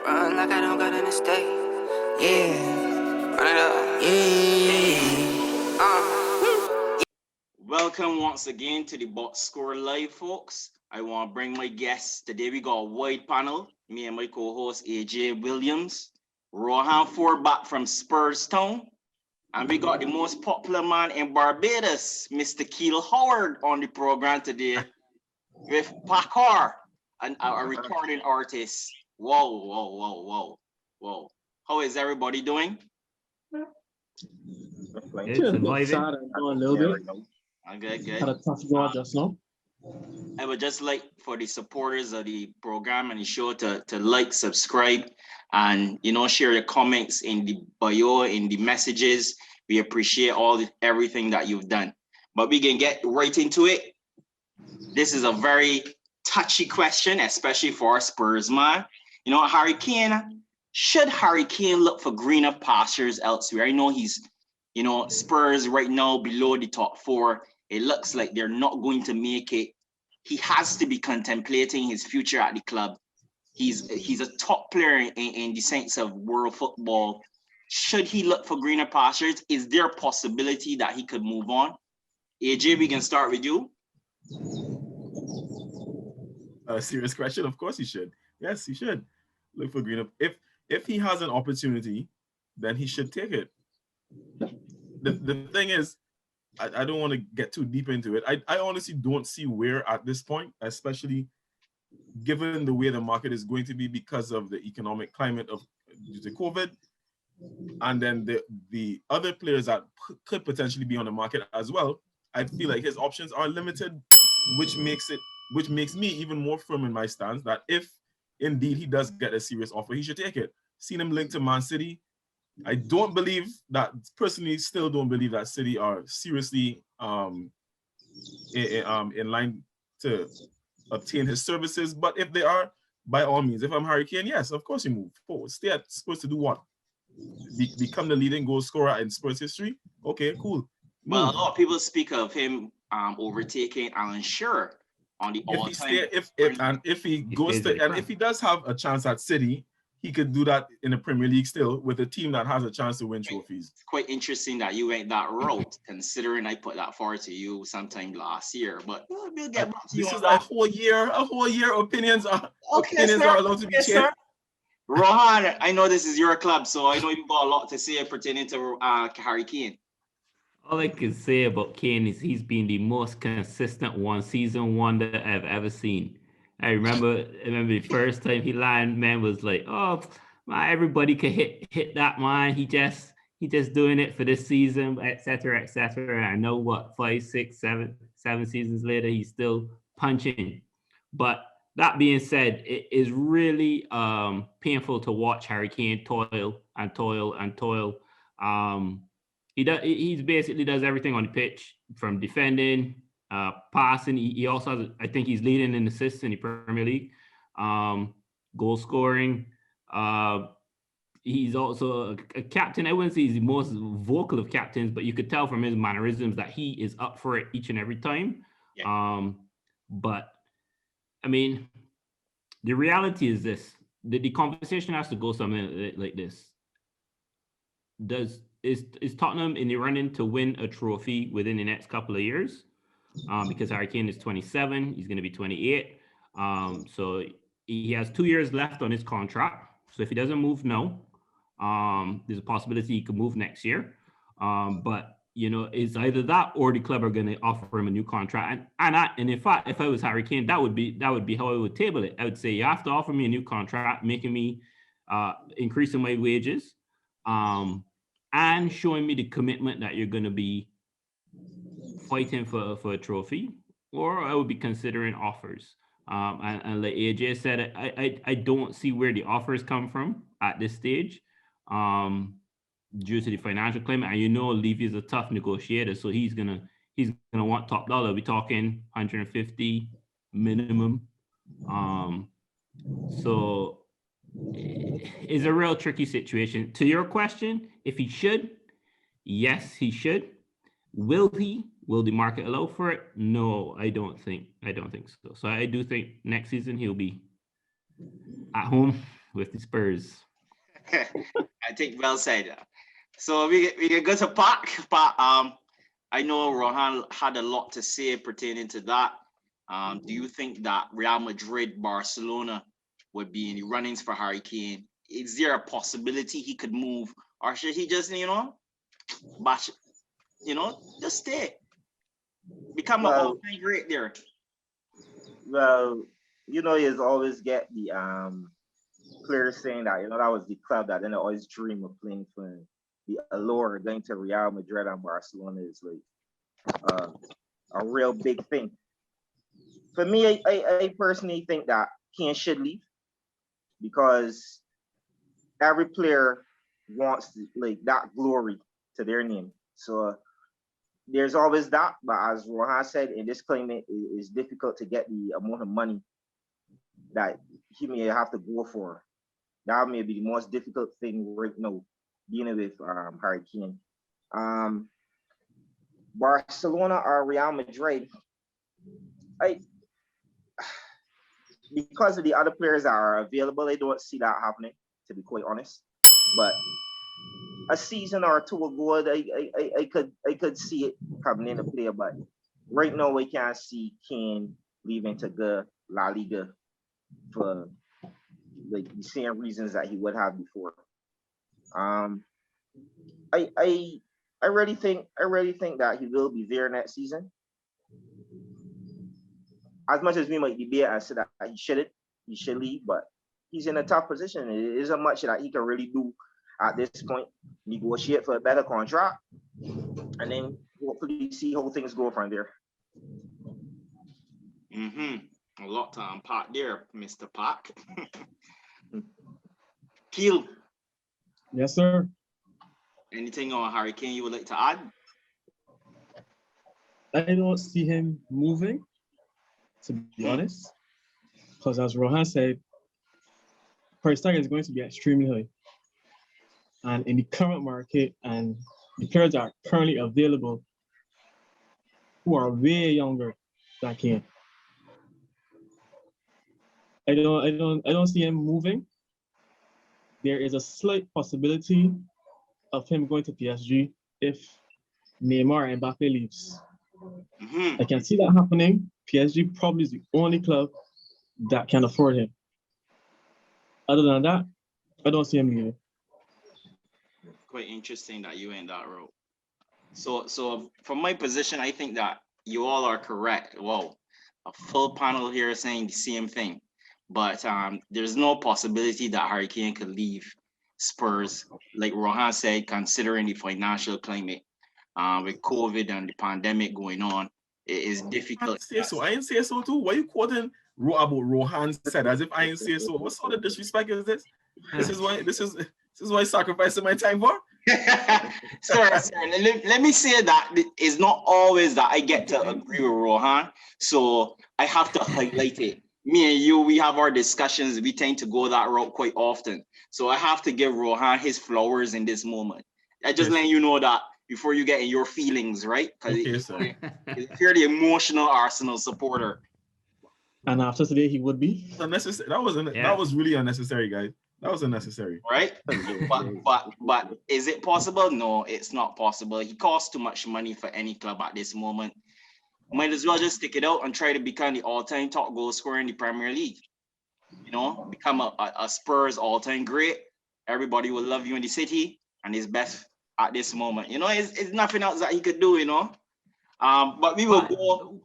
Run like I don't got any stake. Yeah. Run it up. Yeah. Welcome once again to the Box Score Live, folks. I want to bring my guests. Today we got a wide panel. Me and my co-host AJ Williams, Rohan Ford back from Spurs Town, and we got the most popular man in Barbados, Mr. Keel Howard, on the program today with Pakar, a recording artist. Whoa. How is everybody doing? It's surviving. A little bit. Good. Had a tough draw just now. I would just like for the supporters of the program and the show to like, subscribe, and share your comments in the bio, in the messages. We appreciate everything that you've done. But we can get right into it. This is a very touchy question, especially for our Spurs man. Harry Kane. Should Harry Kane look for greener pastures elsewhere? I know he's, Spurs right now below the top four. It looks like they're not going to make it. He has to be contemplating his future at the club. He's a top player in the sense of world football. Should he look for greener pastures? Is there a possibility that he could move on? AJ, we can start with you. A serious question. Of course he should. Yes, he should look for greener. If he has an opportunity, then he should take it. The thing is, I don't want to get too deep into it. I honestly don't see where at this point, especially given the way the market is going to be because of the economic climate due to COVID, and then the other players that could potentially be on the market as well. I feel like his options are limited, which makes me even more firm in my stance that if indeed he does get a serious offer, he should take it. Seen him linked to Man City. I don't believe that, personally, still don't believe that City are seriously in line to obtain his services. But if they are, by all means, if I'm Harry Kane, yes, of course you move forward. Stay at Spurs to do what? Become the leading goal scorer in Spurs history? Okay, cool. Well, a lot of people speak of him overtaking Alan Shearer on the all-time. If he does have a chance at City, he could do that in the Premier League still with a team that has a chance to win trophies. It's quite interesting that you went that route, considering I put that forward to you sometime last year. But we'll get back to you on that. A whole year. Opinions are allowed to be changed. Rohan, I know this is your club, so I know you've got a lot to say pertaining to Harry Kane. All I can say about Kane is he's been the most consistent season wonder I've ever seen. I remember the first time he landed, man was like, oh, man, everybody could hit that, man. He just doing it for this season, et cetera, et cetera. And I know what, 5, 6, 7 seasons later, he's still punching. But that being said, it is really painful to watch Harry Kane toil. He basically does everything on the pitch, from defending, passing. He also has, I think he's leading in assists in the Premier League, goal scoring. He's also a captain. I wouldn't say he's the most vocal of captains, but you could tell from his mannerisms that he is up for it each and every time. Yeah. But I mean, the reality is this: the conversation has to go something like this. Is Tottenham in the running to win a trophy within the next couple of years? Because Harry Kane is 27, he's going to be 28. So he has 2 years left on his contract. So if he doesn't move now, there's a possibility he could move next year. But it's either that or the club are going to offer him a new contract. And in fact, if I was Harry Kane, that would be how I would table it. I would say you have to offer me a new contract, making me increasing my wages, and showing me the commitment that you're going to be fighting for a trophy, or I would be considering offers. And like AJ said, I don't see where the offers come from at this stage, due to the financial climate. And Levy is a tough negotiator, so he's gonna want top dollar. We're talking 150 minimum. So it's a real tricky situation. To your question, if he should, yes, he should. Will he? Will the market allow for it? No, I don't think so. So I do think next season he'll be at home with the Spurs. I think well said. So we can go to Park. But I know Rohan had a lot to say pertaining to that. Do you think that Real Madrid, Barcelona would be in the runnings for Harry Kane? Is there a possibility he could move, or should he just, bash, just stay, become an all-time great there? Well, you always get the players saying that that was the club that then always dream of playing for. The allure of going to Real Madrid and Barcelona is like a real big thing. For me, I personally think that Kane should leave because every player wants like that glory to their name. So there's always that. But as Rohan said, in this climate, it's difficult to get the amount of money that he may have to go for. That may be the most difficult thing right now, dealing with Harry Kane. Barcelona or Real Madrid, because of the other players that are available, I don't see that happening, to be quite honest. But a season or two ago, I could see it coming into play. But right now, we can't see Kane leaving to go La Liga for like the same reasons that he would have before. I really think that he will be there next season. As much as we might debate and say that he should leave, but he's in a tough position. It isn't much that he can really do at this point. Negotiate for a better contract, and then hopefully see how things go from there. A lot to unpack there, Mr. Park. Keel. Yes, sir. Anything on Harry Kane you would like to add? I don't see him moving, to be honest, because as Rohan said, price tag is going to be extremely high. And in the current market and the players that are currently available who are way younger than Kane, I don't see him moving. There is a slight possibility of him going to PSG if Neymar and Mbappe leaves. I can see that happening. PSG probably is the only club that can afford him. Other than that, I don't see him leaving. Quite interesting that you went that route. So from my position, I think that you all are correct. Whoa, a full panel here saying the same thing. But there's no possibility that Harry Kane could leave Spurs, like Rohan said, considering the financial climate with COVID and the pandemic going on. It is difficult. I ain't say so too. Why you quoting about Rohan said as if I ain't say so? What sort of disrespect is this? This is why sacrificing my time for? Sir, let me say that it's not always that I get to agree with Rohan, so I have to highlight it. Me and you, we have our discussions. We tend to go that route quite often. So I have to give Rohan his flowers in this moment. I just letting you know that before you get in your feelings, right? Because you're the emotional Arsenal supporter. And after today, he would be unnecessary. That was really unnecessary, guys. That was unnecessary, right? but is it possible? No, it's not possible. He costs too much money for any club at this moment. Might as well just stick it out and try to become the all-time top goal scorer in the Premier League. Become a Spurs all-time great. Everybody will love you in the city, and it's best at this moment. It's nothing else that he could do. But we will go.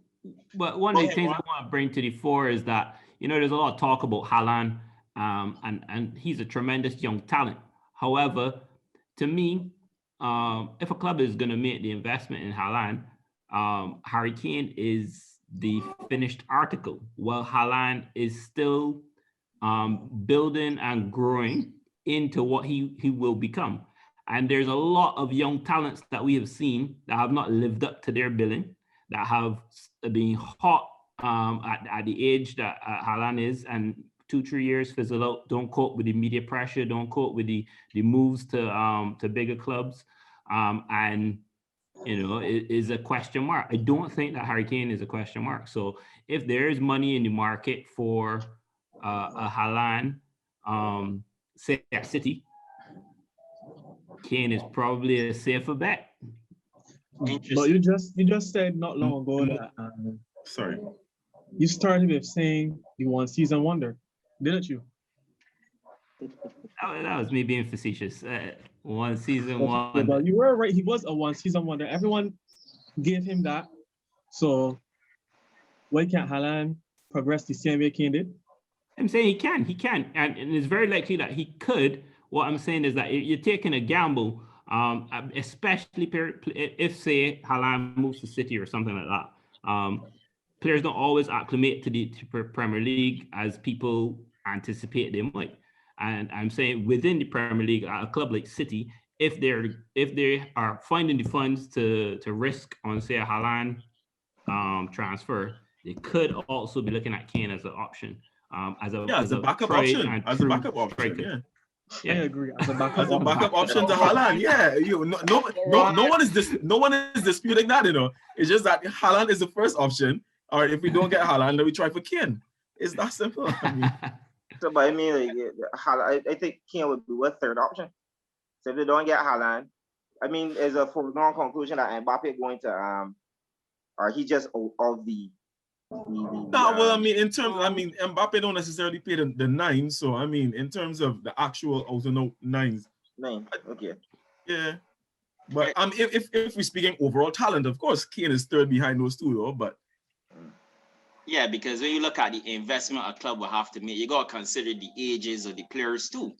But one of the things I want to bring to the fore is that there's a lot of talk about Haaland, and he's a tremendous young talent. However, to me, if a club is going to make the investment in Haaland, Harry Kane is the finished article, while Haaland is still building and growing into what he will become. And there's a lot of young talents that we have seen that have not lived up to their billing, that have been hot at the age that Haaland is, and 2-3 years fizzle out, don't cope with the media pressure, don't cope with the moves to bigger clubs, and it is a question mark. I don't think that Harry Kane is a question mark. So if there is money in the market for a Haaland, say at City, Kane is probably a safer bet. But you just said not long ago that Sorry. you started with saying you want season wonder, didn't you? That was me being facetious. One season, Okay, one. but you were right. He was a one season wonder. Everyone gave him that. So why can't Haaland progress the same way Kane did? I'm saying he can, and it's very likely that he could. What I'm saying is that you're taking a gamble, especially if say Haaland moves to City or something like that. Players don't always acclimate to the Premier League as people anticipate they might. And I'm saying within the Premier League, a club like City, if they are finding the funds to risk on say a Haaland transfer, they could also be looking at Kane as an option. As a backup tried option. and As a true backup option, striker. I agree. As a backup As a option. backup option to Haaland, yeah. No one is disputing that, you know. It's just that Haaland is the first option, or if we don't get Haaland, then we try for Kane. It's that simple. I mean, So, but I mean, like, I think Kane would be what third option. So if they don't get Haaland, I mean, is a foregone conclusion that Mbappe going to or he just of the well, I mean, Mbappe don't necessarily play the nine, so I mean, in terms of the actual out and out nines, nine. Okay. yeah. But if we're speaking overall talent, of course, Kane is third behind those two, though. But yeah, because when you look at the investment a club will have to make, you got to consider the ages of the players too.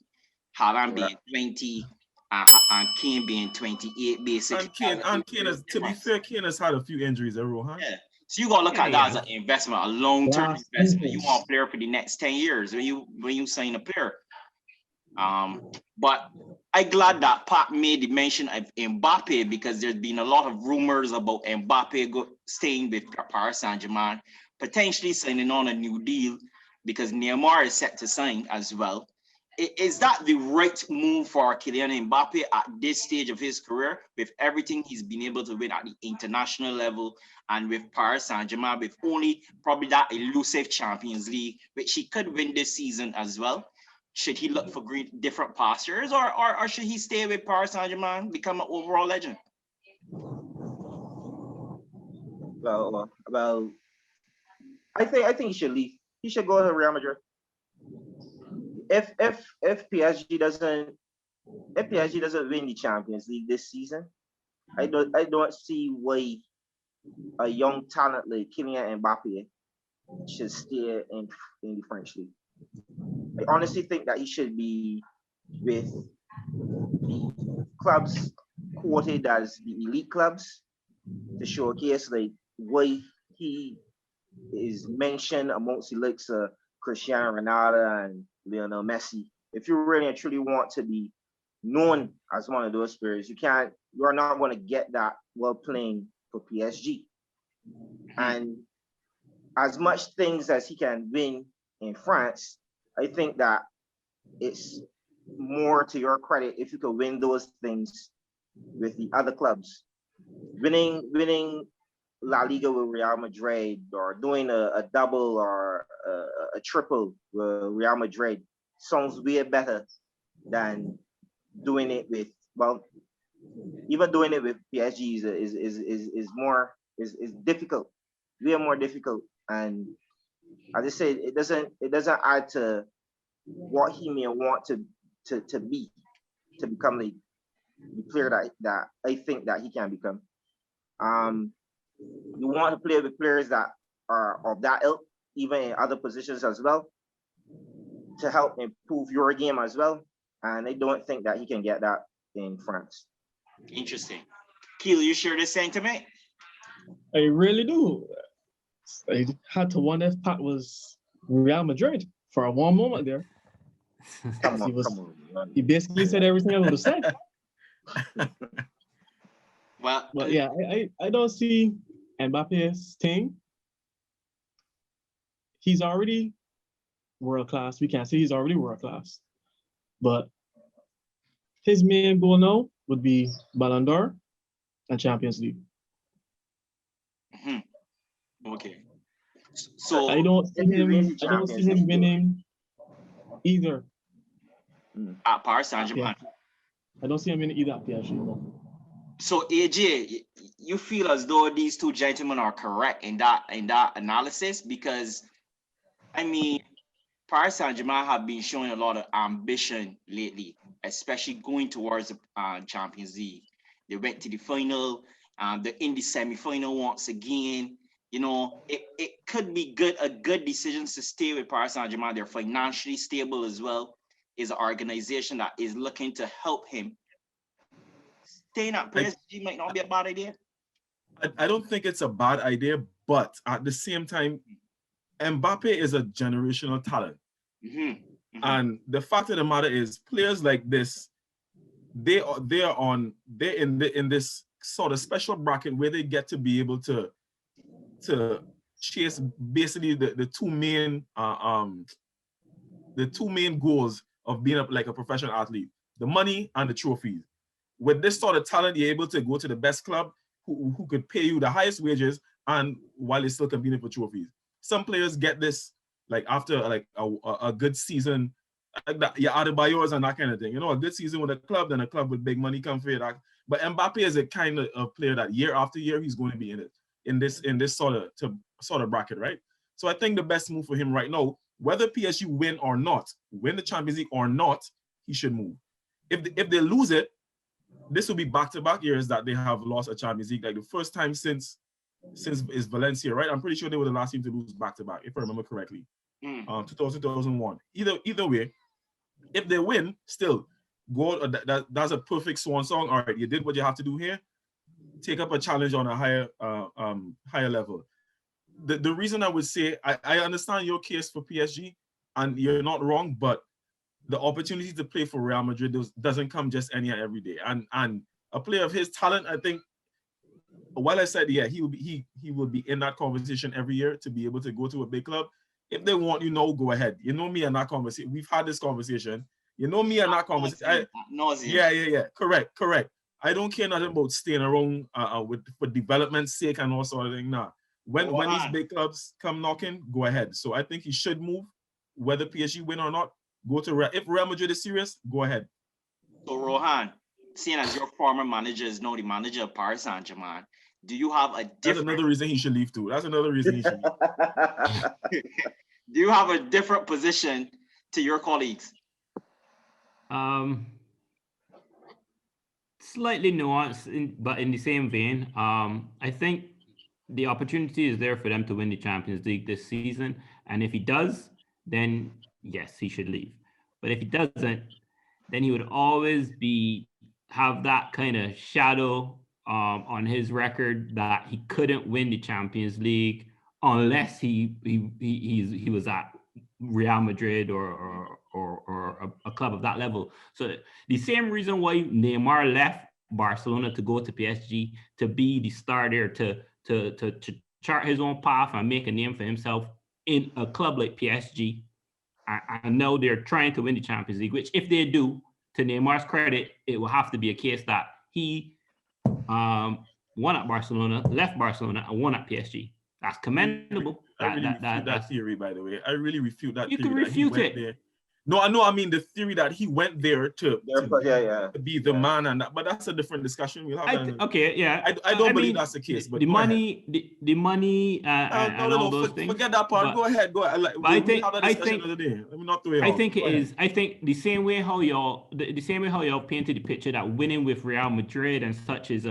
Haaland being 20 and Kane being 28, basically. And Kane has, to be fair, Kane has had a few injuries, huh? Yeah. So you got to look at that as an investment, a long-term investment. You want a player for the next 10 years when you sign a player. But I'm glad that Pat made the mention of Mbappe, because there's been a lot of rumors about Mbappe staying with Paris Saint-Germain, potentially signing on a new deal because Neymar is set to sign as well. Is that the right move for Kylian Mbappe at this stage of his career, with everything he's been able to win at the international level and with Paris Saint-Germain, with only probably that elusive Champions League, which he could win this season as well? Should he look for different pastures, or should he stay with Paris Saint-Germain, become an overall legend? Well, I think he should leave. He should go to Real Madrid. If PSG doesn't win the Champions League this season, I don't see why a young talent like Kylian Mbappe should stay in the French league. I honestly think that he should be with the clubs quoted as the elite clubs to showcase like why he is mentioned amongst the likes of Cristiano Ronaldo and Lionel Messi. If you really and truly want to be known as one of those players, you are not going to get that while playing for PSG. And as much things as he can win in France, I think that it's more to your credit if you could win those things with the other clubs. Winning La Liga with Real Madrid, or doing a double or a triple with Real Madrid sounds way better than doing it with, well, even doing it with PSG is difficult, way more difficult. And as I said, it doesn't add to what he may want to become the player that I think that he can become. You want to play with players that are of that ilk, even in other positions as well, to help improve your game as well. And I don't think that he can get that in France. Interesting. Keel, you share the sentiment? I really do. I had to wonder if Pat was Real Madrid for one moment there. Come on. He basically said everything I would have said. Well, but yeah, I don't see Mbappe's thing. He's already world class. We can't say he's already world class. But his main goal now would be Ballon d'Or and Champions League. Okay. So I don't see him winning either at Paris Saint-Germain. Yeah. I don't see him in either at PSG. No. So AJ, you feel as though these two gentlemen are correct in that analysis? Because I mean, Paris Saint-Germain have been showing a lot of ambition lately, especially going towards the Champions League. They went to the final, they're in the semi-final once again. You know, it could be a good decision to stay with Paris Saint-Germain. They're financially stable as well. Is an organization that is looking to help him. Staying at PSG might not be a bad idea. I don't think it's a bad idea, but at the same time, Mbappe is a generational talent. And the fact of the matter is, players like this, they're in this sort of special bracket where they get to be able to chase basically the two main goals of being like a professional athlete: the money and the trophies. With this sort of talent, you're able to go to the best club who could pay you the highest wages, and while you're still competing for trophies. Some players get this like after like a good season, like that, you're out of yours and that kind of thing. You know, a good season with a club, then a club with big money come for it. But Mbappe is a kind of player that year after year he's going to be in this sort of bracket, right? So I think the best move for him right now, whether PSG win the Champions League or not, he should move. If they lose it, this will be back-to-back years that they have lost a Champions League, like the first time since is Valencia, right? I'm pretty sure they were the last team to lose back-to-back, if I remember correctly. 2001. Either way, if they win, still go. That's a perfect swan song. All right, you did what you have to do here. Take up a challenge on a higher level. The reason I would say I understand your case for PSG, and you're not wrong, but the opportunity to play for Real Madrid doesn't come just any and every day. And a player of his talent, I think, while I said, yeah, he will be in that conversation every year to be able to go to a big club. If they want, go ahead. You know me and that conversation. We've had this conversation. You know me and that conversation. Yeah. Correct. I don't care nothing about staying around for development's sake and all sort of thing. Nah. When these big clubs come knocking, go ahead. So I think he should move, whether PSG win or not. Go to Real. If Real Madrid is serious, go ahead. So Rohan, seeing as your former manager is now the manager of Paris Saint-Germain, do you have a different... That's another reason he should leave too. That's another reason he should leave. Do you have a different position to your colleagues? Slightly nuanced, but in the same vein. I think the opportunity is there for them to win the Champions League this season. And if he does, then yes, he should leave. But if he doesn't, then he would always have that kind of shadow on his record that he couldn't win the Champions League unless he was at Real Madrid or a club of that level. So the same reason why Neymar left Barcelona to go to PSG, to be the star there, to chart his own path and make a name for himself in a club like PSG. I know they're trying to win the Champions League, which if they do, to Neymar's credit, it will have to be a case that he won at Barcelona, left Barcelona, and won at PSG. That's commendable. I really refute that theory, by the way. I really refute that you theory. You can refute it. There. No, I know. I mean, the theory that he went there to be the man, but that's a different discussion. We'll have that. Okay, yeah. I don't believe that's the case. But the money, and all those things. Forget that part. Go ahead. I think it is. I think the same way how y'all painted the picture that winning with Real Madrid and such is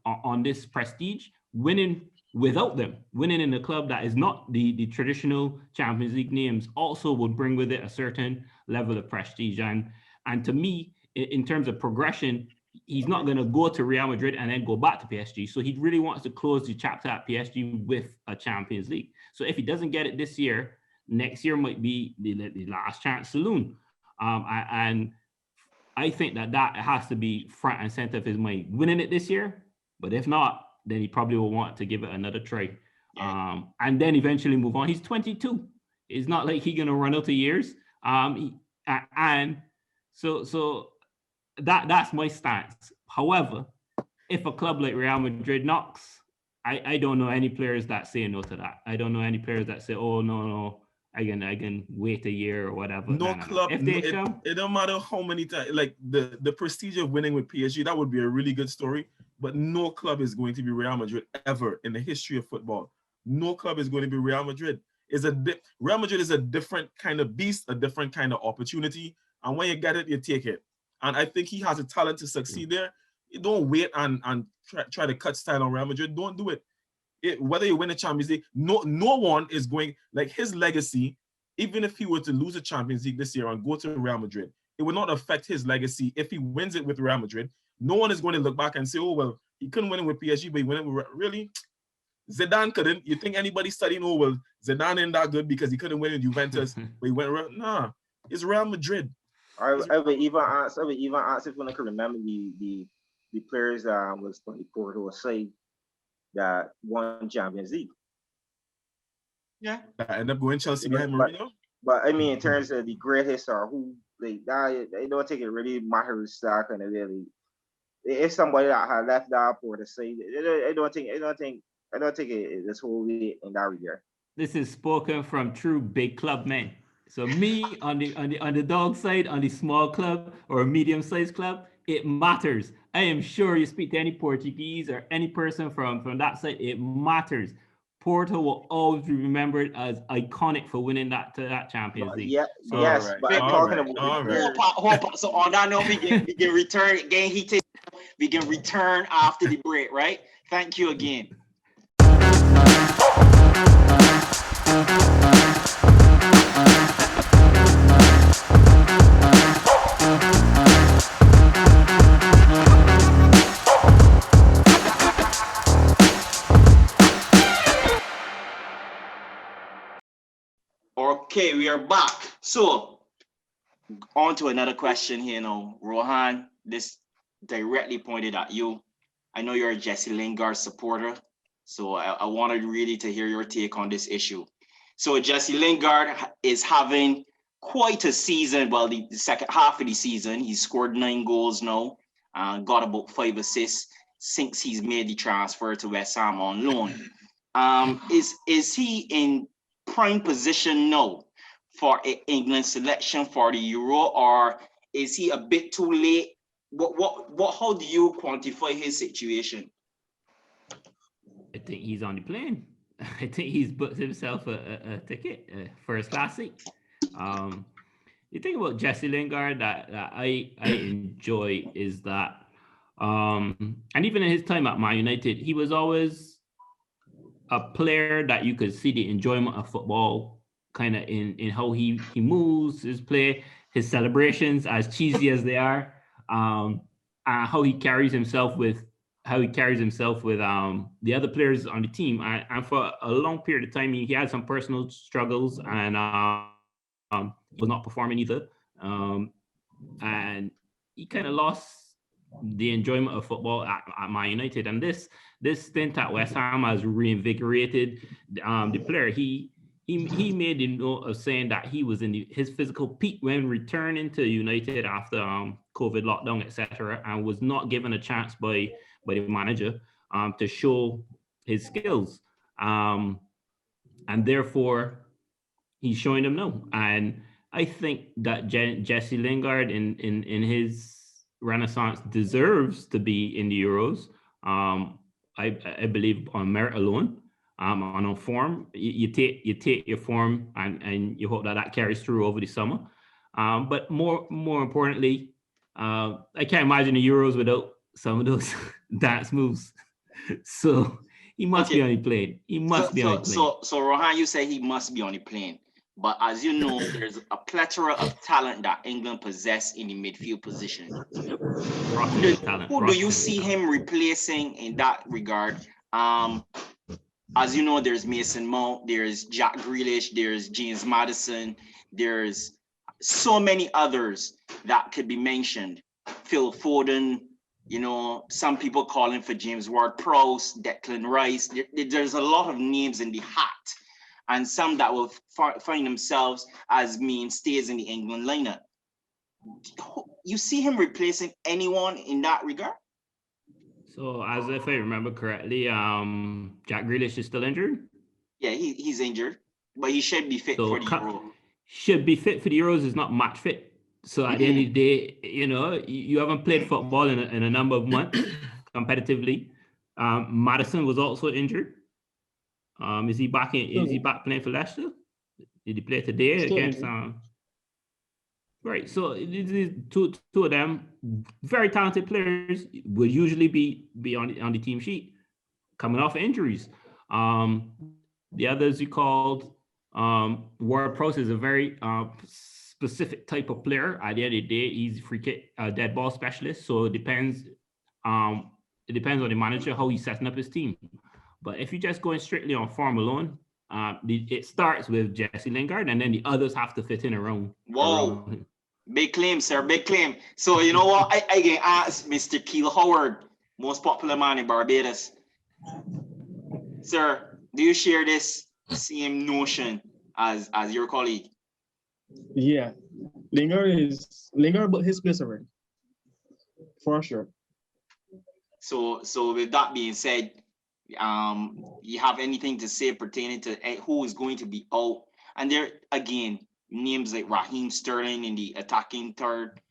on this prestige, winning without them, winning in a club that is not the traditional Champions League names, also would bring with it a certain level of prestige. And to me, in terms of progression, he's not going to go to Real Madrid and then go back to PSG. So he really wants to close the chapter at PSG with a Champions League. So if he doesn't get it this year, next year might be the last chance saloon. And I think that has to be front and center of his mind, winning it this year. But if not, then he probably will want to give it another try. Yeah. And then eventually move on. He's 22. It's not like he's going to run out of years. And so that's my stance. However, if a club like Real Madrid knocks, I don't know any players that say no to that. I don't know any players that say, oh, no, I can wait a year or whatever. No No. club, If they come, it don't matter how many times, like the prestige of winning with PSG, that would be a really good story. But no club is going to be Real Madrid ever in the history of football. No club is going to be Real Madrid. Real Madrid is a different kind of beast, a different kind of opportunity. And when you get it, you take it. And I think he has a talent to succeed there. You don't wait and try to cut style on Real Madrid. Don't do it. Whether you win the Champions League, no one is going, like his legacy, even if he were to lose the Champions League this year and go to Real Madrid, it would not affect his legacy if he wins it with Real Madrid. No one is going to look back and say, oh, well, he couldn't win it with PSG, but he won it with really? Zidane couldn't. You think anybody studying, oh, well, Zidane ain't that good because he couldn't win in Juventus, but he went, nah, it's Real Madrid. I would even ask if one could remember the players was from the Porto side that won Champions League. Yeah. That end up going Chelsea behind Mourinho. But I mean, in terms of the greatest or who like that, they don't think it really matters that kind of really. If somebody that had left that Porto side, I don't think it's whole way in that regard. this is spoken from true big club men. So me on the dog side, on the small club or a medium-sized club, it matters. I am sure you speak to any Portuguese or any person from that side, it matters. Porto will always be remembered as iconic for winning that Champions League. Yeah, So, yes, but I'm talking about So on that note, we can return again. We can return after the break, right? Thank you again. Okay, we are back. So, on to another question here now. Rohan, this directly pointed at you. I know you're a Jesse Lingard supporter, so I wanted really to hear your take on this issue. So Jesse Lingard is having quite a season. Well, the second half of the season, he's scored 9 goals now, got about 5 assists since he's made the transfer to West Ham on loan. Is he in prime position now for England selection for the Euro, or is he a bit too late? How do you quantify his situation? I think he's on the plane. I think he's booked himself a ticket, first class seat. The thing about Jesse Lingard that I enjoy is that, and even in his time at Man United, he was always a player that you could see the enjoyment of football kind of in how he moves, his play, his celebrations, as cheesy as they are, and how he carries himself with the other players on the team. And for a long period of time, he had some personal struggles and was not performing either. And he kind of lost the enjoyment of football at Man United. And this stint at West Ham has reinvigorated the player. He made the note of saying that he was in his physical peak when returning to United after COVID lockdown, etc., and was not given a chance by the manager to show his skills. And therefore, he's showing them now. And I think that Jesse Lingard in his renaissance deserves to be in the Euros. I believe on merit alone. On form, you take your form and you hope that carries through over the summer. But more importantly, I can't imagine the Euros without some of those dance moves. So he must be on the plane. He must be on the plane. So Rohan, you say he must be on the plane. But as you know, there's a plethora of talent that England possess in the midfield position. Who do you see him replacing in that regard? As you know, there's Mason Mount, there's Jack Grealish, there's James Maddison, there's so many others that could be mentioned. Phil Foden, some people calling for James Ward-Prowse, Declan Rice. There's a lot of names in the hat, and some that will find themselves as mainstays in the England lineup. You see him replacing anyone in that regard? So, as if I remember correctly, Jack Grealish is still injured? Yeah, he's injured. But he should be fit So for the Euro. should be fit for the Euros is not match fit. So at the end of the day, you know, you haven't played football in a number of months competitively. Madison was also injured. Is he back playing for Leicester? Did he play today Still against right? So these two of them, very talented players, will usually be on the team sheet, coming off injuries. The others you called Ward Prowse is a very specific type of player. At the end of the day, he's a free kick, dead ball specialist. So it depends. It depends on the manager how he's setting up his team. But if you're just going strictly on form alone, it starts with Jesse Lingard, and then the others have to fit in around. Whoa, big claim, sir, big claim. So you know what? I can ask Mr. Keel Howard, most popular man in Barbados. Sir, do you share this same notion as your colleague? Yeah, Lingard but his place already, for sure. So with that being said, you have anything to say pertaining to who is going to be out? And there again, names like Raheem Sterling in the attacking third.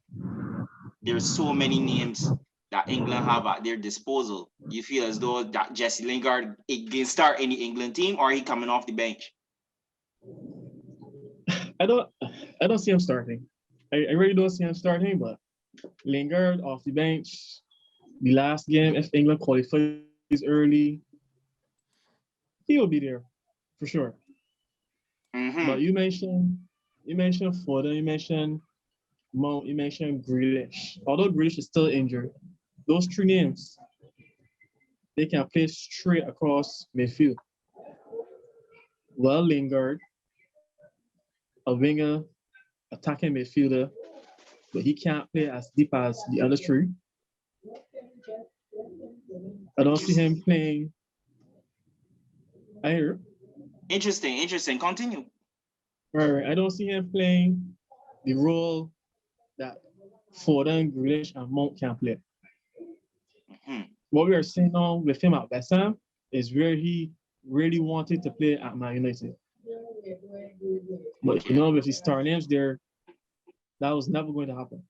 There's so many names that England have at their disposal. You feel as though that Jesse Lingard can start any England team, or he coming off the bench? I don't see him starting. I really don't see him starting, but Lingard off the bench. The last game, if England qualifies early, he will be there for sure. But you mentioned Foden, you mentioned Mount, you mentioned Grealish. Although Grealish is still injured, those three names, they can play straight across midfield. Well, Lingard, a winger, attacking midfielder, but he can't play as deep as the other three. I don't see him playing. I hear. Interesting. Continue. Right. I don't see him playing the role that Foden, Grealish, and Mount can play. What we are seeing now with him at West Ham is where he really wanted to play at Man United. But you know, with his star names there, that was never going to happen.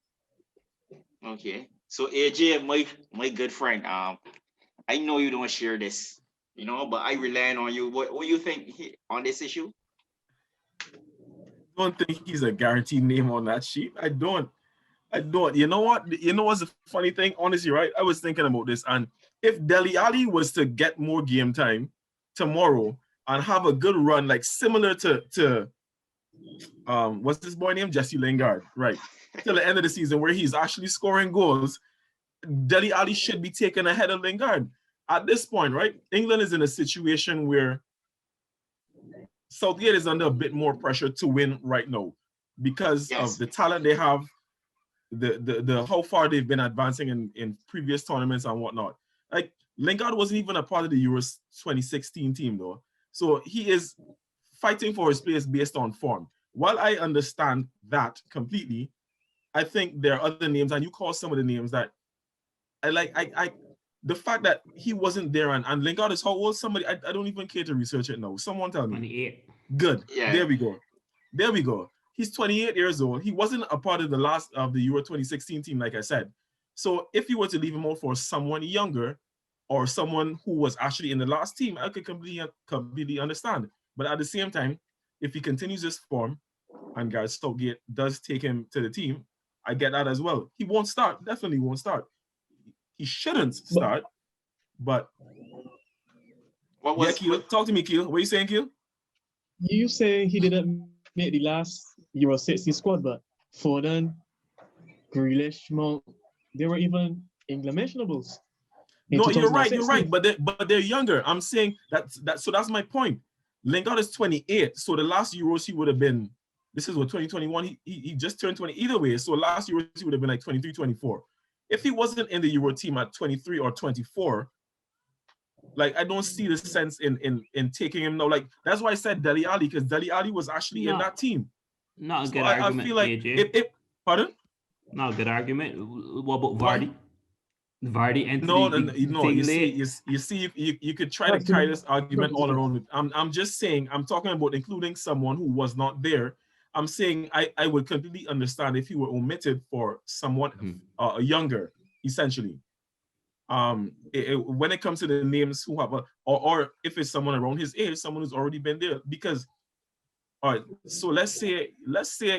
Okay. So AJ, my good friend, I know you don't share this, you know, but I rely on you. What do you think on this issue? I don't think he's a guaranteed name on that sheet. I don't. You know what? You know what's the funny thing? Honestly, right? I was thinking about this, and if Dele Alli was to get more game time tomorrow and have a good run, like similar to what's this boy name? Jesse Lingard, right? Till the end of the season, where he's actually scoring goals, Dele Alli should be taken ahead of Lingard. At this point, right? England is in a situation where Southgate is under a bit more pressure to win right now because of the talent they have, the how far they've been advancing in previous tournaments and whatnot. Like Lingard wasn't even a part of the Euros 2016 team though, so he is fighting for his place based on form. While I understand that completely, I think there are other names, and you call some of the names that I like. The fact that he wasn't there and Lingard is how old? Somebody, I don't even care to research it now. Someone tell me. 28. Good. Yeah. There we go. He's 28 years old. He wasn't a part of the last of the Euro 2016 team, like I said. So if you were to leave him out for someone younger or someone who was actually in the last team, I could completely understand. But at the same time, if he continues this form and Gareth Southgate does take him to the team, I get that as well. He won't start. Definitely won't start. He shouldn't start, but Keel, talk to me, Keel. What are you saying, Keel? You say he didn't make the last Euro 16 squad, but Foden, Grealish, Mount, they were even England mentionables. No, you're right, but they're younger. I'm saying so that's my point. Lingard is 28, so the last Euros he would have been, this is what, 2021, he just turned 20 either way, so last Euros he would have been like 23, 24. If he wasn't in the Euro team at 23 or 24, like I don't see the sense in taking him now. Like that's why I said Dele Alli, because Dele Alli was actually in that team. Not a good argument. I feel like AJ. pardon? Not a good argument. What about Vardy? Vardy entered No, the no. You team see, late. you see, you could try to carry this argument all around. I'm just saying. I'm talking about including someone who was not there. I'm saying I would completely understand if he were omitted for someone younger, essentially. When it comes to the names who have or if it's someone around his age, someone who's already been there. Because all right, so let's say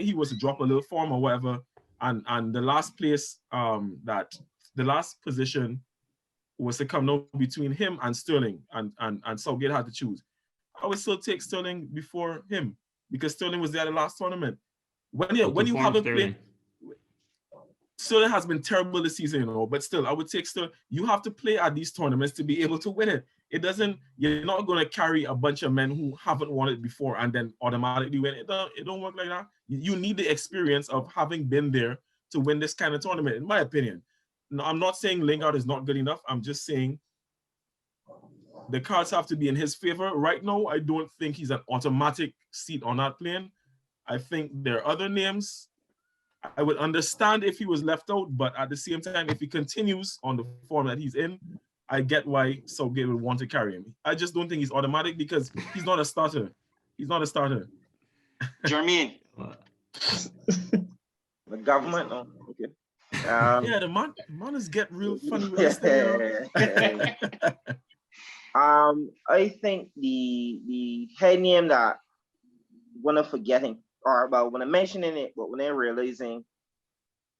he was to drop a little form or whatever, and the last place that the last position was to come now between him and Sterling, and Southgate had to choose. I would still take Sterling before him because Sterling was there at the last tournament. When you haven't played, Sterling has been terrible this season, but still, I would take Sterling. You have to play at these tournaments to be able to win it. You're not going to carry a bunch of men who haven't won it before and then automatically win it. It don't work like that. You need the experience of having been there to win this kind of tournament, in my opinion. No, I'm not saying Lingard is not good enough. I'm just saying the cards have to be in his favor. Right now, I don't think he's an automatic seat on that plane. I think there are other names. I would understand if he was left out, but at the same time, if he continues on the form that he's in, I get why Southgate would want to carry him. I just don't think he's automatic because he's not a starter. He's not a starter. Jermaine. The government, oh, okay. Yeah, the man is get real funny with this thing. I think the head name that when I'm forgetting, or about when I'm mentioning it, but when I'm realizing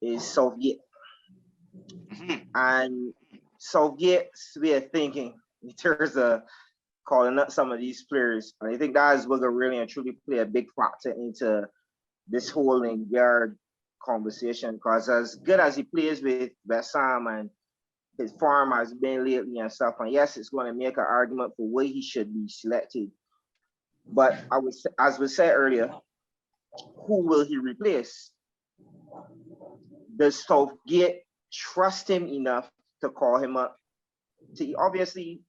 is Southgate. And Southgate's way of thinking in terms of calling up some of these players. And I think that is going to really and truly play a big factor into this whole Lingard conversation, because as good as he plays with West Ham and his form has been lately and stuff, and yes, it's going to make an argument for why he should be selected. But as we said earlier, who will he replace? Does Southgate trust him enough to call him up? Obviously,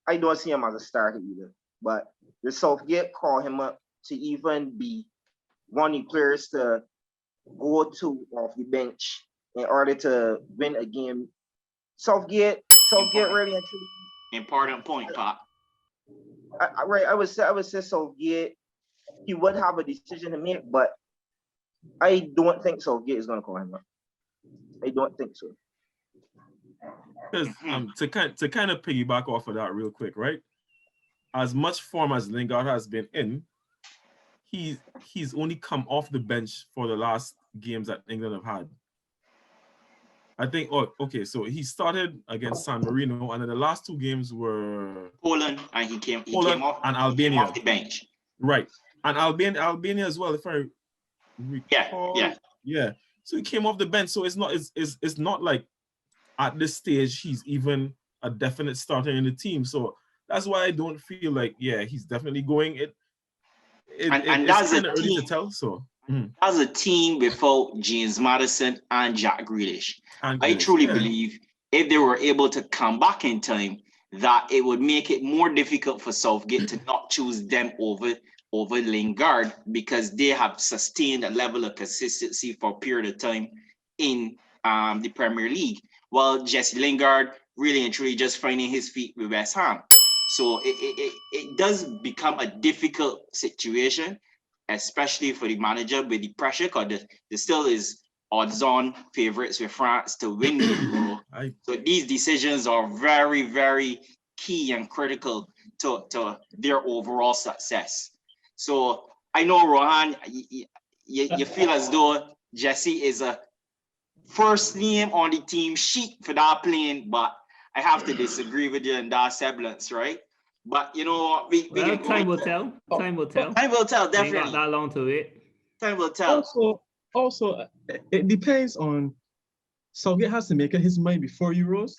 I don't see him as a starter either, but does Southgate call him up to even be one of the players to go to off the bench in order to win a game? Southgate really and truly. Important point, Pop. I would say Southgate, he would have a decision to make, but I don't think Southgate is going to call him up. I don't think so. Because to kind of piggyback off of that real quick, right? As much form as Lingard has been in, he's only come off the bench for the last games that England have had. I think, so he started against San Marino, and then the last two games were Poland, and he came off and Albania. Off the bench. Right. And Albania as well, if I recall. Yeah. So he came off the bench. So it's not like at this stage he's even a definite starter in the team. So that's why I don't feel like he's definitely going. And that's kind a of early team to tell. So that's a team without James Maddison and Jack Grealish. I truly believe if they were able to come back in time, that it would make it more difficult for Southgate to not choose them over Lingard, because they have sustained a level of consistency for a period of time in the Premier League, while Jesse Lingard really and truly just finding his feet with West Ham. So it does become a difficult situation, especially for the manager with the pressure, because there still is odds-on favorites with France to win the Euro. So these decisions are very, very key and critical to their overall success. So I know, Rohan, you feel as though Jesse is a first name on the team sheet for that plane, but I have to disagree with you in that semblance, right? But you know, time will tell. Time will tell. Time will tell, definitely. Ain't got that long to it. Time will tell. Also, it depends on. Southgate has to make his mind before Euros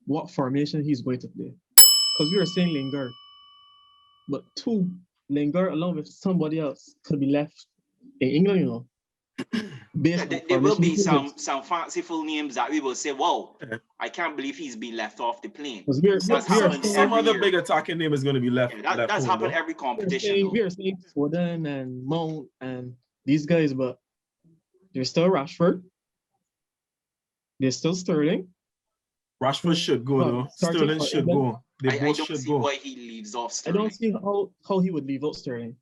what formation he's going to play, because we were saying Lingard, but Lingard along with somebody else could be left in England, you know. There will be some fanciful names that we will say, "Whoa, I can't believe he's been left off the plane." Some other big attacking name is going to be left. That's happened every competition. We are saying Foden and Mount and these guys, but there's still Rashford. There's still Sterling. Rashford should go though. Starting Sterling for should England, go. They I both don't should see go. why he leaves off I Sterling. don't see how he would leave out Sterling.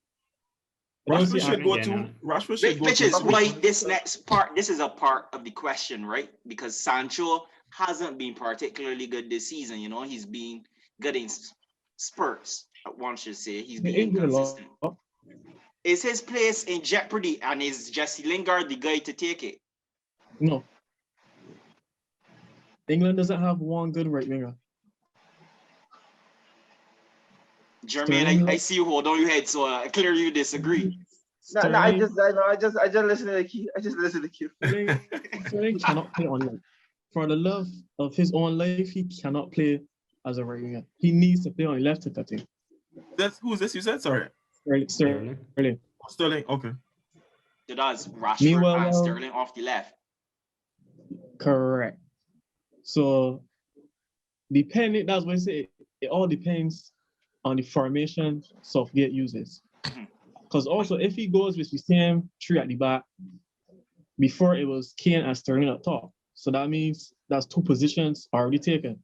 I don't Rashford see should I go get too. that. Rashford should go Which too. is why this next part, this is a part of the question, right? Because Sancho hasn't been particularly good this season. You know, he's been good in spurts. One should say he's been injured a lot. inconsistent. Is his place in jeopardy, and is Jesse Lingard the guy to take it? No. England doesn't have one good right winger. Jermaine, I see you hold on your head, so clearly you disagree. No, I just listen to the key. I just listen to the cue. Sterling cannot play on left. For the love of his own life, he cannot play as a right winger. He needs to play on the left at that thing. That's who's this? You said sorry. Sterling. Sterling. Okay. So that's Rashford Meanwhile, and Sterling off the left. Correct. So, that's what I say. It all depends on the formation Southgate uses. Because also, if he goes with the same three at the back, before it was Kane and Sterling up top. So that means that's two positions already taken.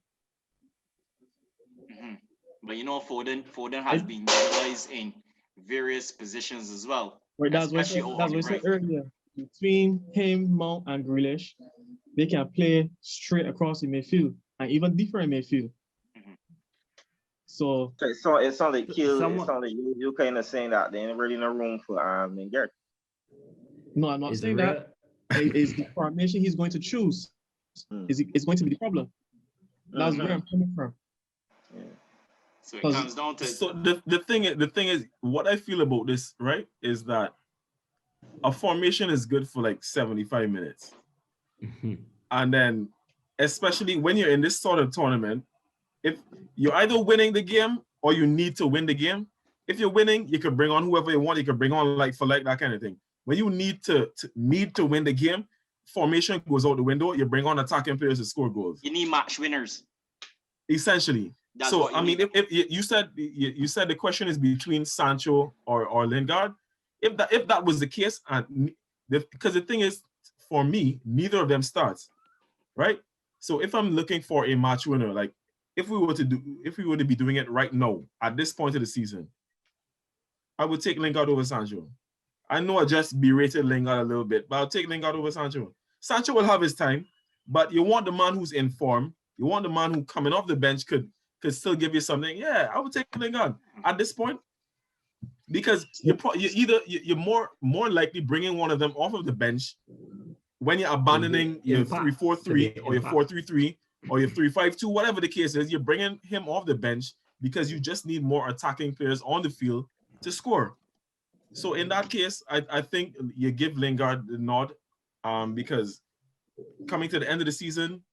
But you know, Foden has been utilized in various positions as well. Right, that's what I said earlier. Between him, Mount, and Grealish, they can play straight across the midfield and even deeper in midfield. So it's not like you kind of saying that there ain't really no room for Lingard. No, I'm not saying that. It's the formation he's going to choose. It's going to be the problem. That's where I'm coming from. Yeah. So it comes down to. So the thing is, what I feel about this, right, is that a formation is good for like 75 minutes, and then especially when you're in this sort of tournament, if you're either winning the game or you need to win the game. If you're winning, you can bring on whoever you want. You can bring on like that kind of thing. When you need to win the game, formation goes out the window. You bring on attacking players to score goals. You need match winners. Essentially. So I mean, if you said the question is between Sancho or Lingard, if that was the case, and because the thing is, for me, neither of them starts, right? So if I'm looking for a match winner, like if we were to be doing it right now at this point of the season, I would take Lingard over Sancho. I know I just berated Lingard a little bit, but I'll take Lingard over Sancho. Sancho will have his time, but you want the man who's in form. You want the man who coming off the bench could still give you something. Yeah, I would take Lingard at this point because you're more likely bringing one of them off of the bench when you're abandoning your 3-4-3 or your 4-3-3 or your 3-5-2, whatever the case is. You're bringing him off the bench because you just need more attacking players on the field to score. So in that case, I think you give Lingard the nod because coming to the end of the season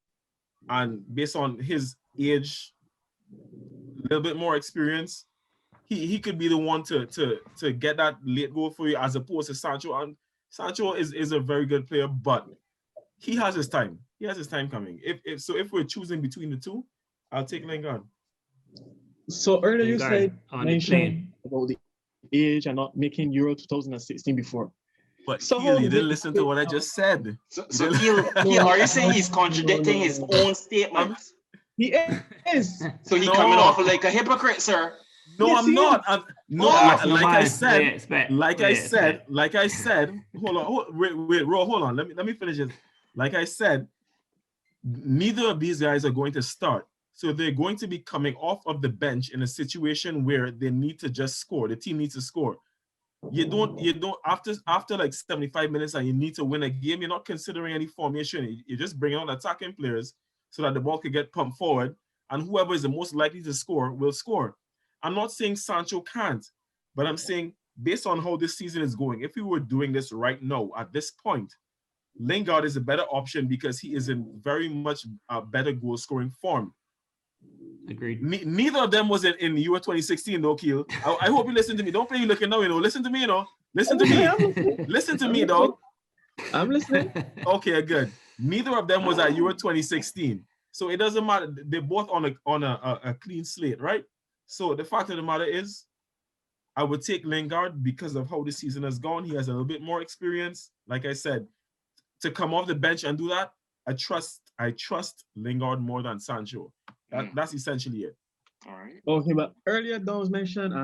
and based on his age, a little bit more experience, he could be the one to get that late goal for you as opposed to Sancho. And Sancho is a very good player, but he has his time. He has his time coming. If we're choosing between the two, I'll take Lingard. So earlier you said mentioned about the age and not making Euro 2016 before. But so you didn't listen to what I just said. So are you saying he's contradicting his own statements? He is. So he's coming off like a hypocrite, sir. No, yes, I'm not. Like I said. Hold on. Let me finish it. Like I said, neither of these guys are going to start. So they're going to be coming off of the bench in a situation where they need to just score. The team needs to score. You don't after like 75 minutes and you need to win a game, you're not considering any formation. You're just bringing on attacking players so that the ball can get pumped forward and whoever is the most likely to score will score. I'm not saying Sancho can't, but I'm saying based on how this season is going, if we were doing this right now at this point, Lingard is a better option because he is in very much a better goal scoring form. Agreed. Neither of them was in Euro 2016 though, Keel. I hope you listen to me. Don't play you looking now, Listen to me, Listen to me. Listen to me, dog. I'm listening. Okay, good. Neither of them was at Euro 2016. So it doesn't matter. They're both on a clean slate, right? So the fact of the matter is, I would take Lingard because of how the season has gone. He has a little bit more experience. Like I said, to come off the bench and do that, I trust I trust Lingard more than Sancho. That's essentially it. All right. Okay, but earlier Don was mentioned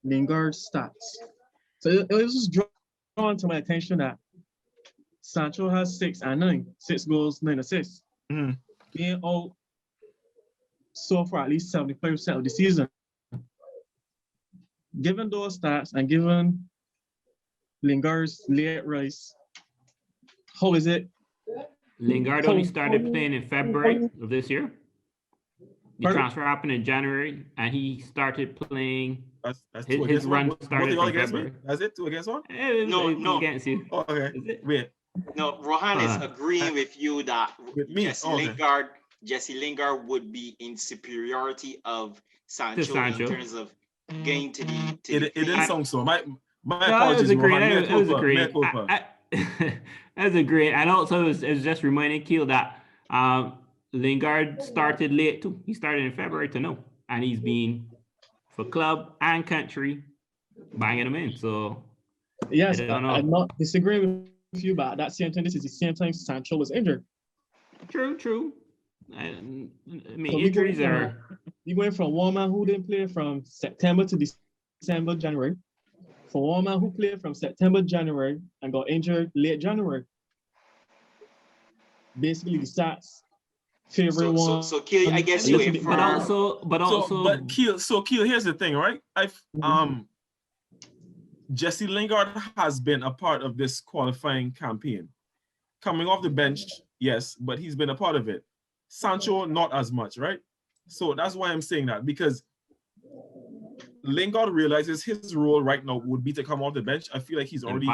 Lingard's stats. So it was just drawn to my attention that Sancho has 6 and 9, 6 goals, 9 assists. Mhm. Being out so far at least 75% of the season. Given those stats and given Lingard's late rise, how is it? Lingard only started playing in February of this year. The Pardon? transfer happened in January, and he started playing. That's His 2 against run 1. Both started of y'all in against me? February. That's it? 2 against 1? No. Against you. Oh, okay. Is it? Wait. No, Rohan is agreeing with you that With me? Jesse Lingard would be in superiority of Sancho Sancho. in terms of getting to the. It didn't sound so. My No, apologies, it was Rohan. agreed. It was Mea agreed. culpa. That was agreed. And also, it was just reminding Keel that Lingard started late too. He started in February to know, and he's been for club and country banging them in. So Yes, I don't know. I'm not disagreeing with you, but at that same time, this is the same time Sancho was injured. True. I mean, So injuries are. We went from one man who didn't play from September to December, January, for one man who played from September, January, and got injured late January. Basically, the stats favor one. So Keel, I guess you little bit infer. But also, Keel, here's the thing, right? Jesse Lingard has been a part of this qualifying campaign. Coming off the bench, yes, but he's been a part of it. Sancho, not as much, right? So that's why I'm saying that, because Lingard realizes his role right now would be to come off the bench. I feel like he's already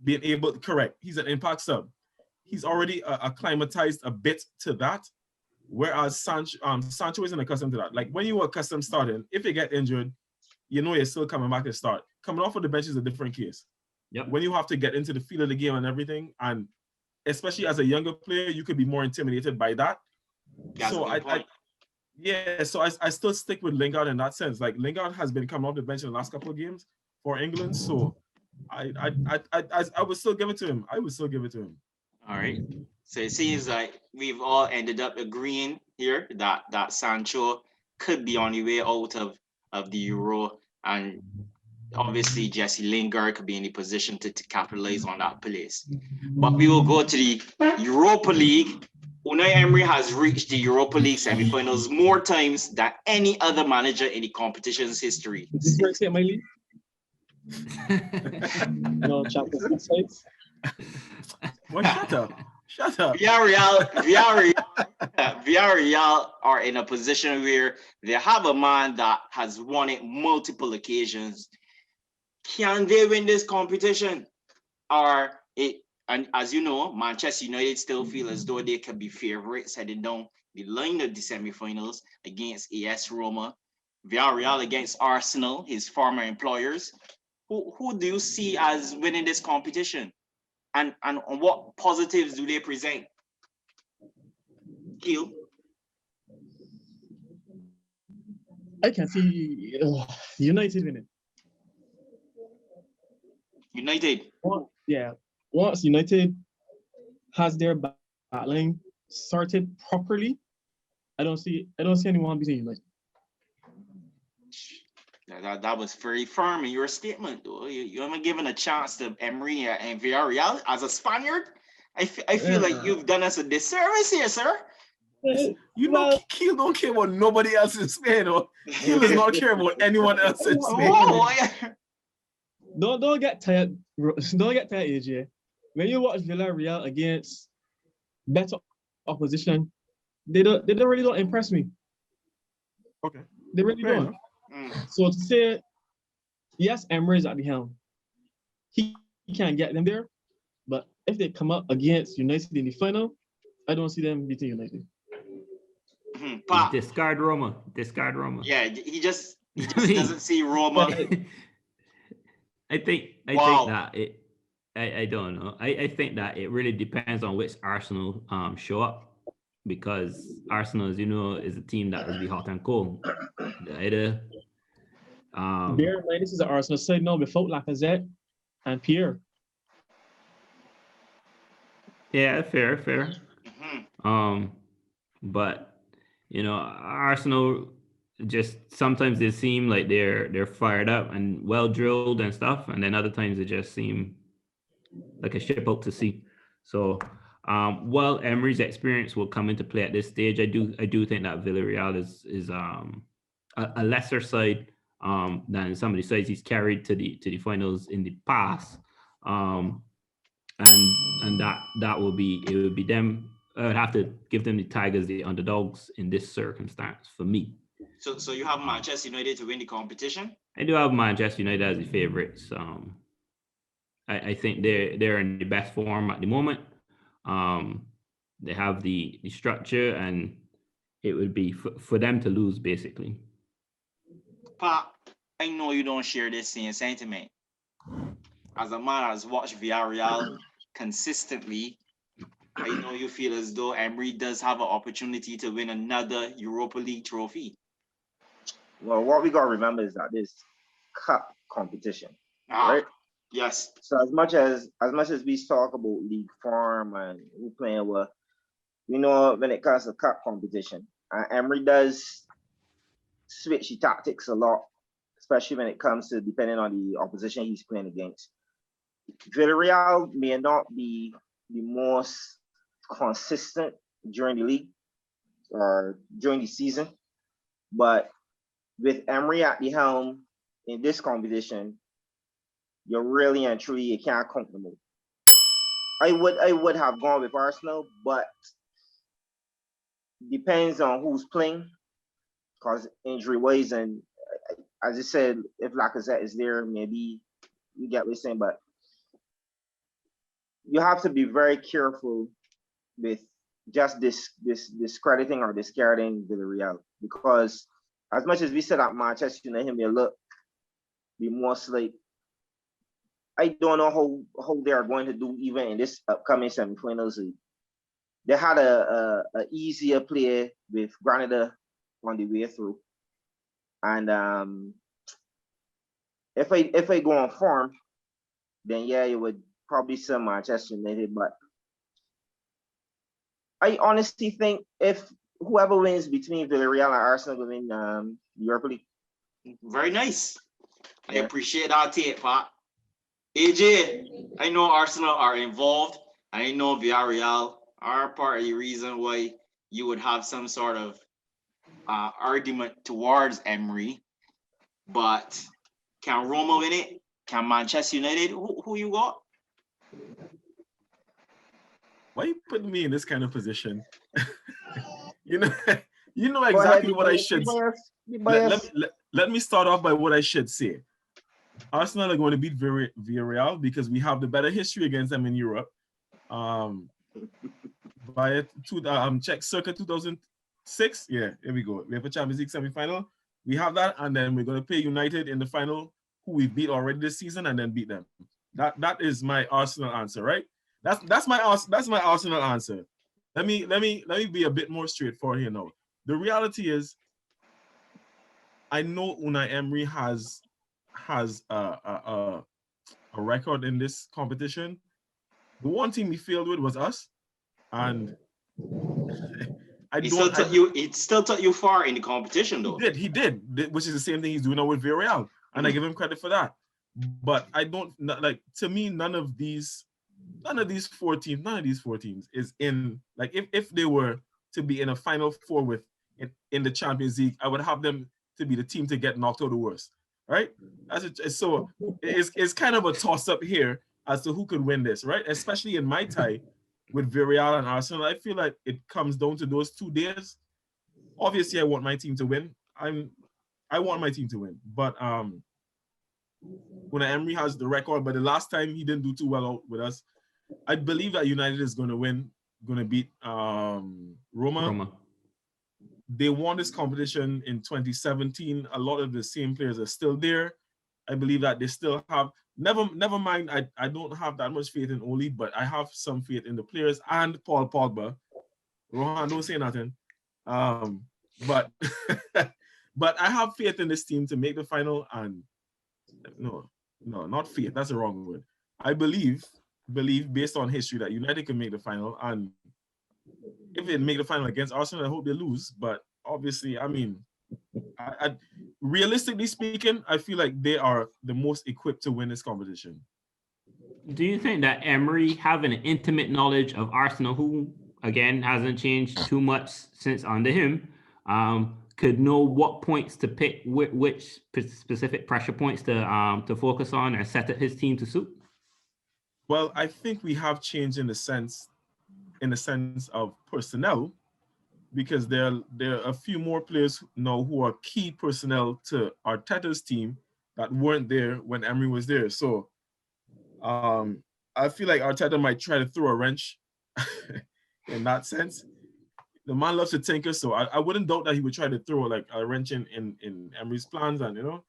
been able to correct. He's an impact sub. He's already acclimatized a bit to that, whereas Sancho isn't accustomed to that. Like when you were accustomed starting, if you get injured, you know you're still coming back to start. Coming off of the bench is a different case. Yep. When you have to get into the feel of the game and everything, and especially as a younger player, you could be more intimidated by that. That's so a good point. I still stick with Lingard in that sense. Like Lingard has been coming off the bench in the last couple of games for England, so I would still give it to him. All right. So it seems like we've all ended up agreeing here that Sancho could be on the way out of the Euro, and obviously Jesse Lingard could be in the position to capitalize on that place. But we will go to the Europa League. Unai Emery has reached the Europa League semifinals more times than any other manager in the competition's history. Is this where I say my league? No, Champions League sites. Well, shut up. Villarreal are in a position where they have a man that has won it multiple occasions. Can they win this competition? And as you know, Manchester United still feel as though they could be favorites heading down the line of the semifinals against AS Roma. Villarreal against Arsenal, his former employers. Who do you see as winning this competition? And what positives do they present? Keel? I can see United winning. United? Once United has their battling sorted properly, I don't see anyone beating United. That was very firm in your statement, though. You haven't given a chance to Emery and Villarreal as a Spaniard. I feel like you've done us a disservice here, sir. You know, Keel don't care about nobody else in Spain, or Keel does not care about anyone else in Spain. Don't get tired. Don't get tired, AJ. When you watch Villarreal against better opposition, they really don't impress me. Okay. They really Fair don't. So to say, yes, Emery is at the helm. He can't get them there, but if they come up against United in the final, I don't see them beating United. Discard Roma. Yeah, he just doesn't see Roma. I think that it. I don't know. I think that it really depends on which Arsenal show up, because Arsenal, as you know, is a team that will be hot and cold. Bear in mind, this is an Arsenal side now without Lacazette and Pierre. Yeah, fair. But you know, Arsenal just sometimes they seem like they're fired up and well drilled and stuff, and then other times they just seem like a ship out to sea. So while Emery's experience will come into play at this stage, I do think that Villarreal is a lesser side than some of the sides he's carried to the finals in the past. Um, and that will be, it would be them. I would have to give them the Tigers the underdogs in this circumstance for me. So you have Manchester United to win the competition? I do have Manchester United as the favorites. I think they're in the best form at the moment. They have the structure, and it would be for them to lose, basically. Pop, I know you don't share this same sentiment. As a man has watched Villarreal consistently, I know you feel as though Emery does have an opportunity to win another Europa League trophy. Well, what we got to remember is that this cup competition, right? Yes. So as much as we talk about league form and who playing well, we know when it comes to cup competition, Emery does switch the tactics a lot, especially when it comes to depending on the opposition he's playing against. Villarreal may not be the most consistent during the league or during the season, but with Emery at the helm in this competition, you're really and truly, you can't count them out. I would have gone with Arsenal, but depends on who's playing, because injury wise, and as I said, if Lacazette is there, maybe you get what I'm saying, but you have to be very careful with just discrediting or discarding Villarreal, because as much as we said that Manchester United may look the most like, I don't know how they are going to do even in this upcoming semifinals league. They had a easier play with Granada on the way through, and if I go on form, then yeah, you would probably sell Manchester United. But I honestly think if whoever wins between Villarreal and Arsenal will win Europa League. Very nice. Yeah. I appreciate that take, Pat. AJ, I know Arsenal are involved. I know Villarreal are part of the reason why you would have some sort of argument towards Emery. But can Roma win it? Can Manchester United? Who you got? Why are you putting me in this kind of position? you know exactly what I should say. Let me start off by what I should say. Arsenal are going to beat Villarreal because we have the better history against them in Europe. By check circa 2006. Yeah, here we go. We have a Champions League semi-final. We have that, and then we're going to play United in the final, who we beat already this season, and then beat them. That is my Arsenal answer, right? That's my Arsenal answer. Let me be a bit more straightforward here now. The reality is, I know Unai Emery has a record in this competition. The one team he failed with was us, and it still took you far in the competition, though. He did, which is the same thing he's doing now with Villarreal, and I give him credit for that. But I don't like, to me, none of these four teams is in, like, if they were to be in a final four in the Champions League, I would have them to be the team to get knocked out the worst, right? So it's kind of a toss up here as to who could win this, right? Especially in my tie with Villarreal and Arsenal, I feel like it comes down to those 2 days. Obviously, I want my team to win. I want my team to win, but Unai Emery has the record, but the last time he didn't do too well out with us. I believe that United is going to win, going to beat Roma. They won this competition in 2017. A lot of the same players are still there. I believe that they still have, never mind, I don't have that much faith in Oli, but I have some faith in the players and Paul Pogba. Rohan, don't say nothing. But but I have faith in this team to make the final, and no, not faith, that's the wrong word. I believe based on history that United can make the final, and if they make the final against Arsenal, I hope they lose. But obviously, I mean, realistically speaking, I feel like they are the most equipped to win this competition. Do you think that Emery, having an intimate knowledge of Arsenal, who again hasn't changed too much since under him, could know what points to pick, which specific pressure points to focus on, and set up his team to suit? Well, I think we have changed in the sense of personnel, because there are a few more players now who are key personnel to Arteta's team that weren't there when Emery was there. So I feel like Arteta might try to throw a wrench in that sense. The man loves to tinker, so I wouldn't doubt that he would try to throw like a wrench in Emery's plans, and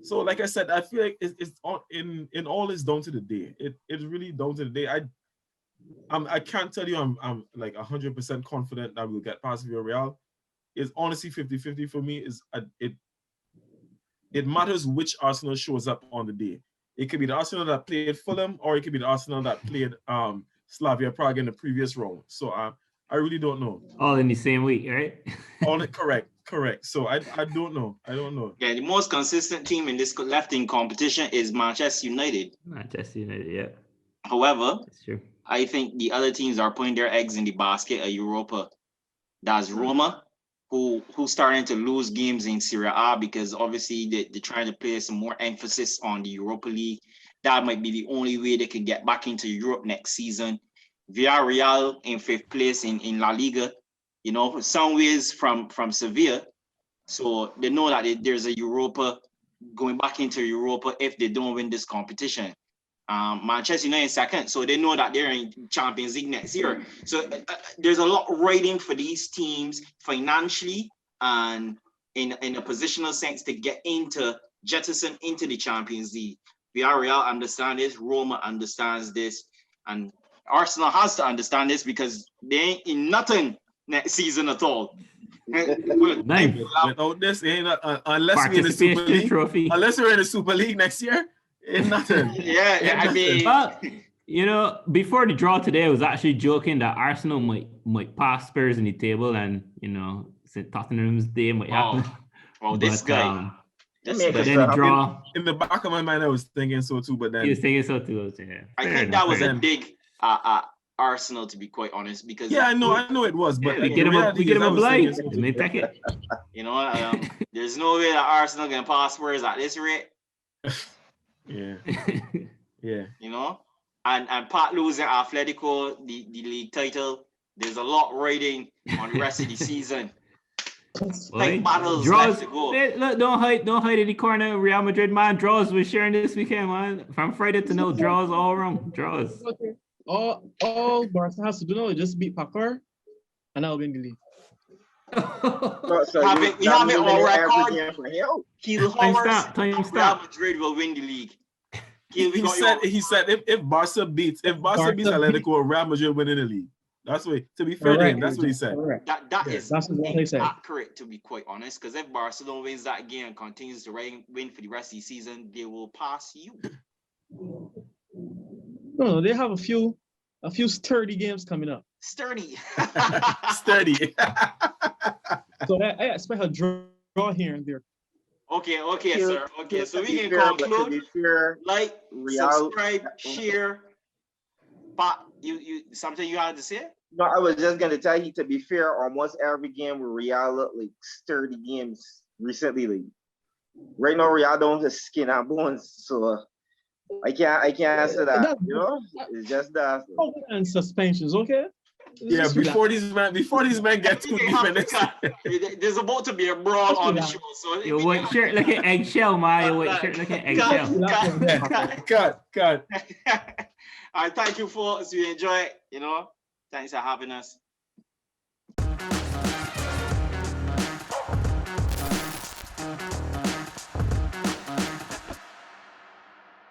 So like I said, I feel like it's all in all it's down to the day. It's really down to the day. I can't tell you I'm like 100% confident that we'll get past Villarreal. It's honestly 50-50 for me. It matters which Arsenal shows up on the day. It could be the Arsenal that played Fulham, or it could be the Arsenal that played Slavia Prague in the previous round. So I really don't know. All in the same week, right? Correct. So I don't know. Yeah, the most consistent team in this left in competition is Manchester United. Manchester United, yeah. However, That's true. I think the other teams are putting their eggs in the basket of Europa. That's Roma, who's starting to lose games in Serie A because obviously they're trying to place some more emphasis on the Europa League. That might be the only way they can get back into Europe next season. Villarreal in 5th place in La Liga, some ways from Sevilla. So they know that there's a Europa going back into Europa if they don't win this competition. Manchester United 2nd, so they know that they're in Champions League next year. So there's a lot riding for these teams financially and in a positional sense to get jettison into the Champions League. Villarreal understand this, Roma understands this, and Arsenal has to understand this because they ain't in nothing next season at all. Without this, unless we're in the Super League, trophy. Unless we're in the Super League next year, ain't nothing. Yeah, I mean, but, before the draw today, I was actually joking that Arsenal might pass Spurs in the table, and St. Tottenham's day might happen. Well, this guy. But then the draw. In the back of my mind, I was thinking so too, but then he was thinking so too. Yeah. I think that was a dig Arsenal, to be quite honest, because I know it was, but we get him a blind. They take it. There's no way that Arsenal can pass Spurs at this rate. Yeah. And Pat losing Atletico the league title. There's a lot riding on the rest of the season. Battles draws. left to go. Look, don't hide in the corner. Real Madrid, man. Draws we're sharing this weekend, man. From Friday to now, draws all around. Draws. All Barca has to do now is just beat Pakar, and I'll win the league. We have it on record. Time stop. Real Madrid will win the league. He said if Barca beats Atletico, Real Madrid win in the league. That's what. To be fair, that's what he said. That is what he said. Accurate, to be quite honest. Because if Barcelona wins that game and continues to win for the rest of the season, they will pass you. No, they have a few sturdy games coming up. Sturdy. So I expect a draw here and there. Okay, sir. Okay, so we can conclude. Like, subscribe, share. But you something you had to say? No, I was just gonna tell you, to be fair, almost every game with Real look like sturdy games recently. Like right now, Real don't have skin and bones, so I can't answer that. It's just that. And suspensions, okay? Yeah, before these men get too deep in this. There's about to be a brawl on the show. So your white shirt like an eggshell, man. Your white shirt like an eggshell. Cut. All right, thank you, folks. We enjoy it. Thanks for having us.